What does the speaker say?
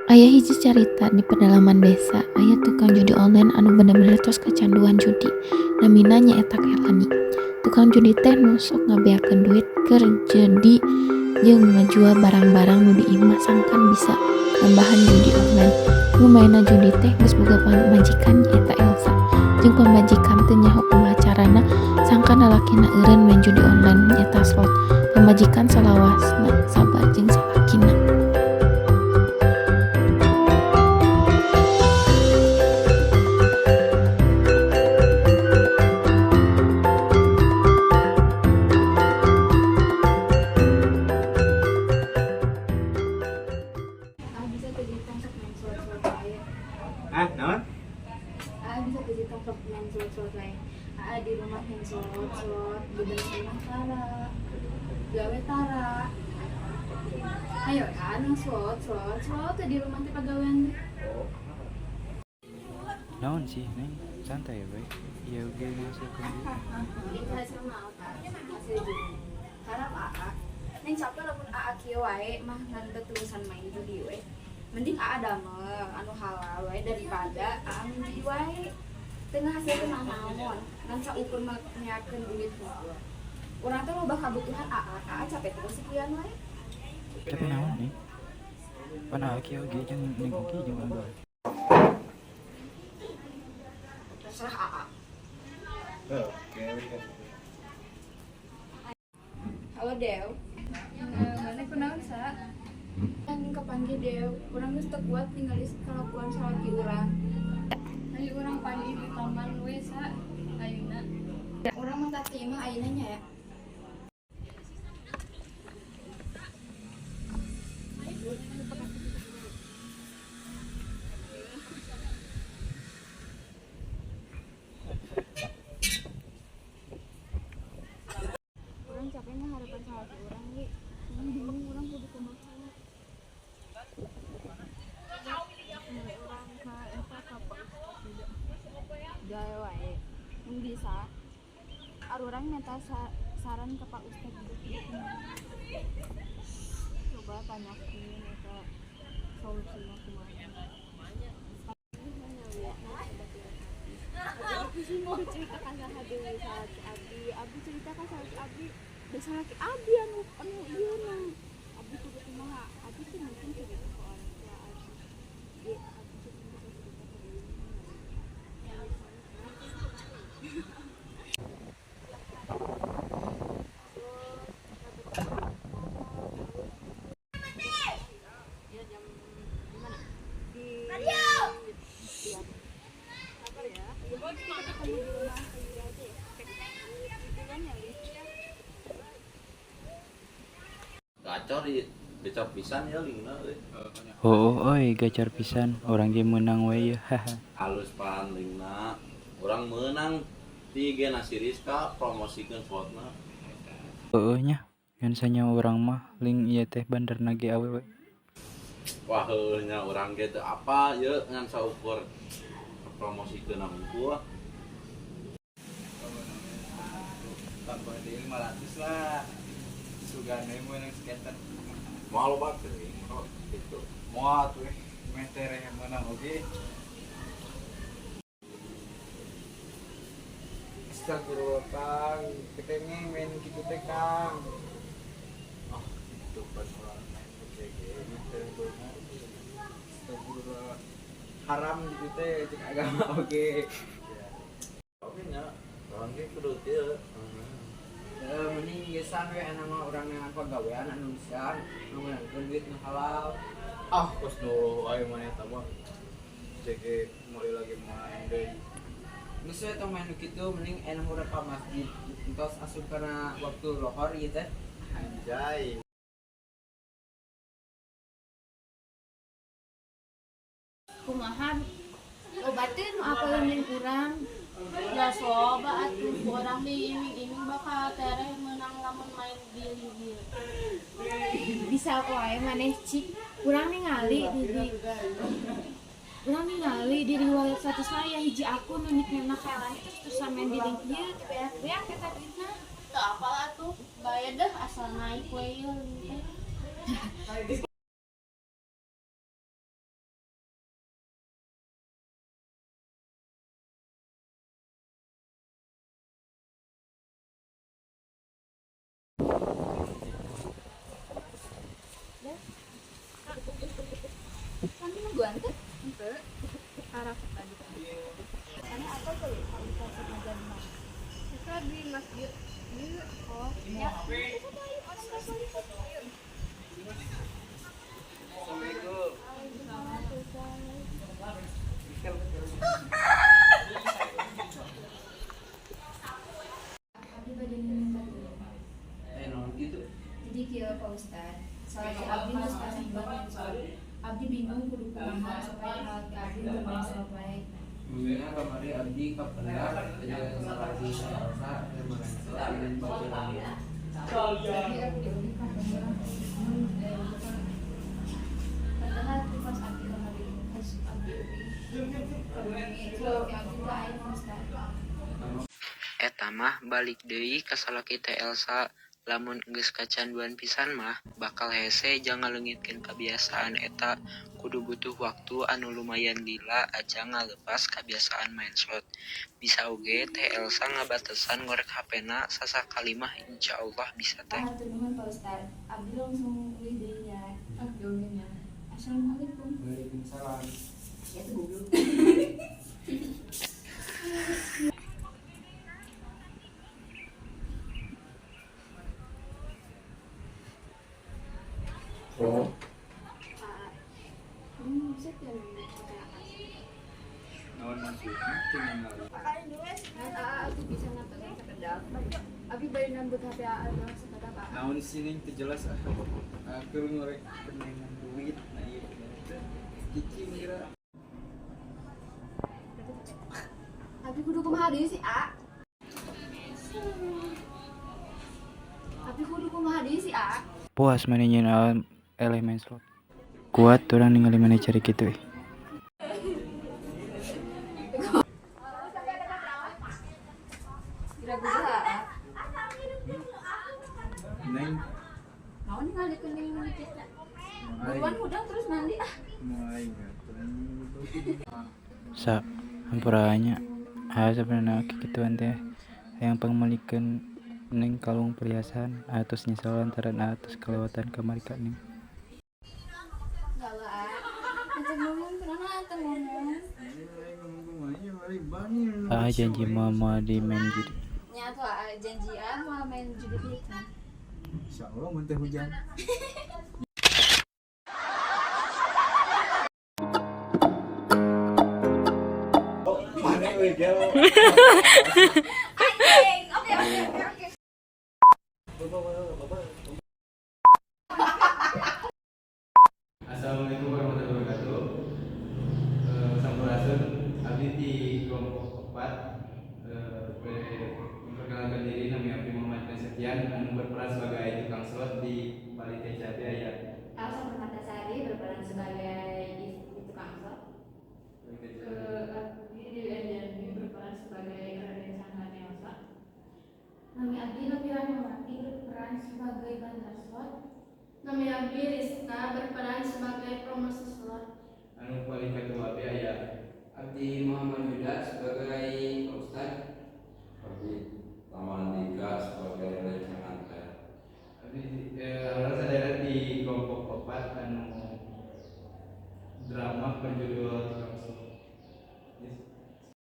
Aya hiji carita di pedalaman desa, aya tukang judi online anu bener-bener tos kecanduan judi. Namina nyaeta Kelani. Tukang judi teh nu sok ngabeakeun duit keur jeudi jeung ngajual barang-barang nu diimah sangkan bisa nambahan judi online. Nu maena judi teh geus boga pamajikan nyaeta Elsa. Jeung pamajikan teh nyaho pamacarana sangkan lalakina eureun main judi online nyaeta slot. Pamajikan salawasna sabar jeung salakina. Bisa jadi tangkap main slot-slot lain. Naon? Bisa jadi tangkap main slot-slot lain. Di rumah main slot-slot, bener rumah tara, gawe tara. Ayo, anu slot di rumah teh pagawean. Naon sih neng santai ya baik iya oke masuk ke Itu hasil naon tara, hasil judi. Harap neng capek lamun kieu wae mah ngan tulisan main judi we. Mending damel anu halal wae daripada main judi wae. Tengah hasil teh naon, ngan saukur menyakeun duit mah. Urang teh loba kabutuhan capek terus sekian wae. tapi naon nih panah aki oge jeung neng oge jeung abah Terserah Oke. Halo Dew. Mana kunaon sa? Yang kepanggil Dew, urang geus teu kuat ningali kalakuan salaki urang. Hari urang panggil di taman we sa ayeuna. Urang mah tati mah ayeuna nya ya. Urang capek mah harapan salaki urang ge. Urang bingung urang kudu kumaha. Urang ka eta ka Pak Ustad gawe wae. Mun bisa arurang minta saran ke Pak Ustad juga. Coba tanyakeun eta solusina kumaha. Aku sih mau cerita ka saha deui salaki abdi cerita ka salaki abdi da salaki abdi anu ieu na abdi kudu kumaha abdi tuh mungkin cerita ke orang tua abdi abdi tuh bisa cerita ke deui. Ya jam gimana? Di kabar ya. Kita ketemu di rumah Ayu aja ya. Itu kan yang Gacor dicop pisan ya lingna euy. oi gacar pisan orang ge menang we ya haha Halus pan lingna. Urang meunang ti ge nasi Rizka promosikeun spotna. nya ngan sanya orang mah ling ieu teh bandarna ge awewe Wah heuh nya urang ge teu apa ye ngan saukur promosikeun unggul. Tambah di 500 lah. Sugane mah yang skater. Moal loba teuing gitu. Moal tuh meter yang menang oge. Astagfirullah Kang, kita main gitu teh Kang. Itu pas orang main oge gitu bener. Astagfirullah. Haram gitu teh cek agama oge. Oke nya urang ge kudu teu. Mending gesan we anu mah urang yang pagawean anu sian, anu menangkeun duit nu halal. Kos nu aya mah eta mah. Cek mulai lagi main deui. Geus we tong main kitu mending anu urang ka masjid. Entos asup kana waktu lohor ieu teh. Anjay. kumaha obatin apa yang kurang ya soba atuh orang di iming-iming bakal tereh menang lamun main deal bisa wae maneh cik kurang ningali di riwayat satu saya hiji akun nu nickname Kelani terus main di link ieu beak eta duitna teu apal atuh bayar deh asal naik we ieu mingguan kan ente harap tadi kan karena apa tuh kalau kita ngajar mah kita di masjid di oh ya kita baik orang Katolik yuk. Assalamualaikum. Abdi bade minta dulu. Non gitu. Jadi kieu Pak Ustad, salaki abdi geus kasimbangan soal abdi bingung kudu kumaha supaya hal abdi bermaksud baik. Mungkin kamari abdi kapendak aja salaki salsa terima kasih dan bagian. Jadi abdi abdi kapendak padahal tuh pas abdi kamari pas abdi itu abdi teh aya Pak Ustad. Eta mah balik deui ka salaki teh Elsa, lamun geus kacanduan pisan mah bakal hese jangan leungitkeun kebiasaan eta, kudu butuh waktu anu lumayan lila aja ngalepas kebiasaan main slot. Bisa oge teh Elsa ngabatasan ngorek HP-na sasakali mah insyaallah bisa teh. Hatur nuhun Pak Ustad. Abdi langsung ulih deui nya. Abdi ulih nya. Assalamualaikum. Waalaikumsalam. Ya tuh goblok. Oh. Set ya Naon maksudnya cenah aku bisa ngatakan sekedap. Abi bari nambut HP doang sekedap. naon sini teu jelas keur ngorek penenan duit na ieu cicing kira Abi kudu kumaha deui sih, A? Abi kudu kumaha deui sih, A? Puas mana nyeun elemen slot. Kuat orang ningali mana cari gitu Kira-kira neng naon ngalikeun ning kita. ai Buruan hudang terus nanti ah. mulai ngaturan sa hampurannya sebenarnya kikituan teh yang pangmalikeun neng kalung perhiasan atus nyesal lantaran atus kelewatan kamari ka neng. Enggak lah, A. Ente ngomong kenapa ente ngomong? Janji mama di main judi. Nya tuh A, janjian mau main judi kita. Insyaallah mun teh hujan. Mana we gel. Anjing. Oke. Assalamualaikum warahmatullahi wabarakatuh. Sampurasun, abdi di kelompok 4. Memperkenalkan diri, nama Abdi Muhammad Nasution, anu berperan sebagai tukang slot di Bali TCB ya. Elsa Permatasari berperan sebagai istri tukang slot. Abdi Dewi Anjani berperan sebagai Raden Sanggan Elsa. Nami Abdi Nopira Mawati berperan sebagai bandar slot. Nami Abdi Rizka berperan sebagai promosi slot. Anu paling ketua B ya. Abdi Muhammad Yuda sebagai Ustad. Abdi Taman 3 sebagai rancangan teh. Abdi sadaya di kelompok 4 anu drama berjudul Tukang Slot.